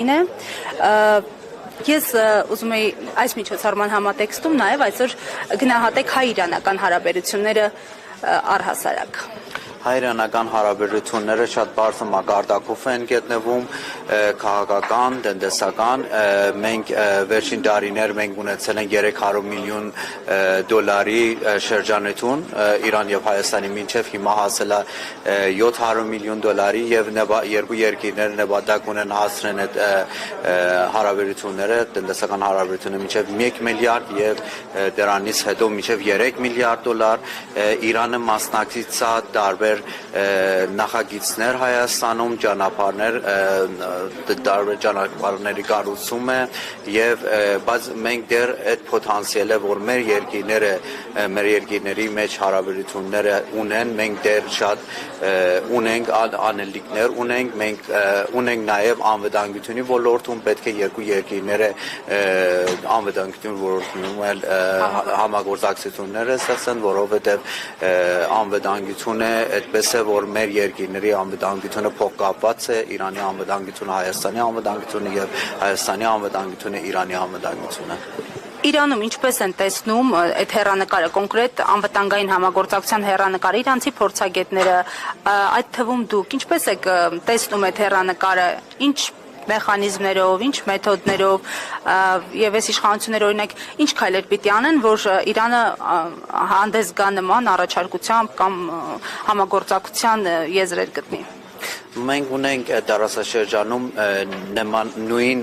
Ես ուզում եի այս միջոցառման համատեքստում նաև այսօր գնահատեք հայ-իրանական հարաբերությունները առհասարակ։ Հայ-իրանական հարաբերությունները շատ բարձր մակարդակով են գտնվում, քաղաքական, տնտեսական, մենք վերջին տարիներ մենք ունեցել ենք 300 միլիոն դոլարի շրջանություն Իրան եւ Հայաստանի միջև հիմա հասել է 700 միլիոն դոլարի եւ երկու երկիրները նպատակ ունեն հասցնել այդ հարաբերությունները, տնտեսական հարաբերությունները միջև 1 միլիարդ եւ դրանից հետո միջև 3 միլիարդ դոլար Իրանը մասնակցից է տարբեր նախագիծներ Հայաստանում, տարբեր ճանապարհների կառուցում է եւ բայց մենք դեռ այդ պոտենցիալը, որ մեր երկիրների մեջ հարաբերությունները ունեն, մենք դեռ շատ ունենք անելիքներ, մենք ունենք նաեւ անվտանգությունի ոլորտում պետք է երկու երկիրները անվտանգություն ոլորտում էլ համագործակցություններ ստեղծեն, որովհետեւ անվտանգությունը այդպես է, որ մեր երկիրների անվտանգությունը փոխկապված է Իրանի անվտանգությունը, Հայաստանի անվտանգությունը եւ Հայաստանի անվտանգությունը Իրանի անվտանգությունը։ Իրանում ինչպես են տեսնում այդ հեռանկարը, կոնկրետ անվտանգային համագործակցության հեռանկարը, իրանցի փորձագետները, այդ թվում դուք ինչպես եք տեսնում այդ հեռանկարը, ինչ մեխանիզմներով, ինչ մեթոդներով եւ այս իշխանությունները օրինակ ինչ քայլեր պիտի անեն, որ Իրանը հանդես գա նման առաջարկությամբ կամ համագործակցության եզրեր գտնի։ Մենք ունենք դարաշրջանում նույն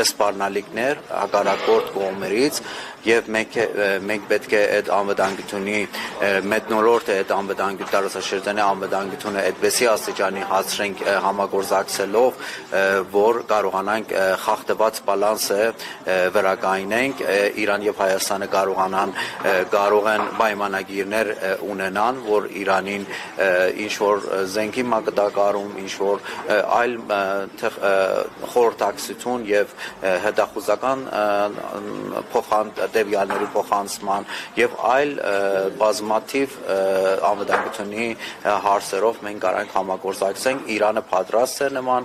սպառնալիքներ հակառակորդ կողմերից եւ մենք պետք է այդ անվտանգությունի մեկնոլորտը այդ անվտանգության դարաշրջանի անվտանգությունը այդպեսի աստիճանի հասցրենք համագործակցելով, որ կարողանանք խախտված բալանսը վերականգնենք, Իրան եւ Հայաստանը կարող են պայմանագիրներ ունենան, որ Իրանին ինչ որ զենքի մակտակարում, ինչ որ այլ խորհրդակցություն եւ հետախուզական տվյալների փոխանցման եւ այլ բազմաթիվ անվտանգությունի հարցերով մենք կարող ենք համագործակցենք։ Իրանը պատրաստ է նման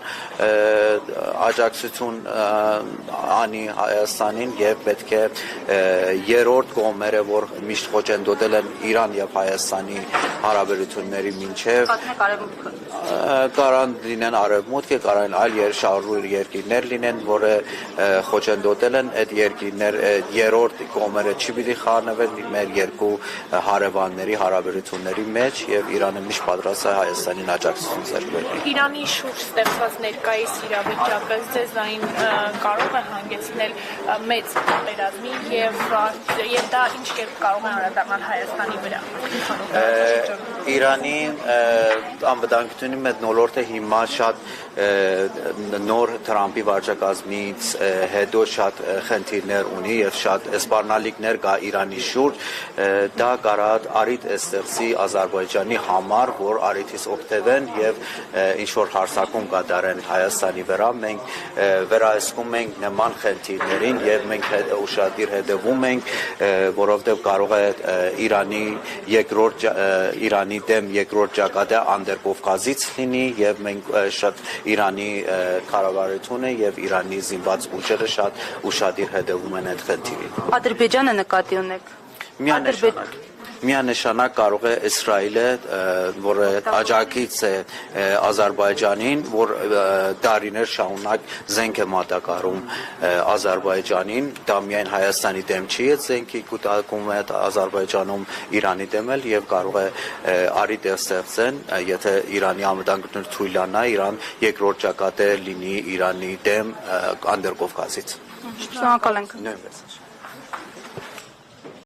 աջակցություն անի Հայաստանին եւ պետք է երրորդ կողմերը, որ միշտ խոչընդոտել են Իրան եւ Հայաստանի հարաբերությունների միջև, կարան լինեն արևմուտքը, կարան այլ շահառու երկիրներ լինեն, որը խոչընդոտել են այդ երկիրներ երրորդ կողմերը չի պիտի խառնվեն մեր երկու հարևանների հարաբերությունների մեջ եւ Իրանը միշտ պատրաստ է Հայաստանին աջակցություն ձեռքբերել։ Իրանի շուրջ ստեղծված ներկայիս իրավիճակը ձեզային կարող է հանգեցնել մեծ պատերազմի եւ դա ինչ կերպ կարող է անդրադառնալ Հայաստանի վրա։ Իրանի անվտանգությունի մեկնոլորտը հիմա շատ նոր Թրամփի վարչակազմից հետո շատ խնդիրներ ունի եւ շատ սպառնալիքներ կա Իրանի շուրջ, դա կարող արիթ ստեղծի Ադրբեջանի համար, որ արիթից օգտվեն եւ ինչ որ հարձակում կատարեն Հայաստանի վրա, մենք վերահսկում ենք նման խնդիրներին եւ մենք ուշադիր հետևում ենք, որովհետեւ կարող է Իրանի դեմ երկրորդ ճակատը Անդրկովկազից լինի եւ մենք շատ Իրանի կառավարությունը եւ Իրանի զինված ուժերը շատ ուշադիր հետևում են այդ խնդիրին։ Ադրբեջանը նկատի ունեք։ Միանշանակ կարող է Իսրայելը, որը աջակից է Ադրբեջանին, որ տարիներ շարունակ զենք է մատակարարում Ադրբեջանին, դա միայն Հայաստանի դեմ չի, այդ զենքի կուտակում է Ադրբեջանում Իրանի դեմ էլ եւ կարող է արիթ ստեղծեն, եթե Իրանի անվտանգությունը թույլանա, Իրան երկրորդ ճակատը լինի Իրանի դեմ Անդրկովկազից։ Շնորհակալ ենք։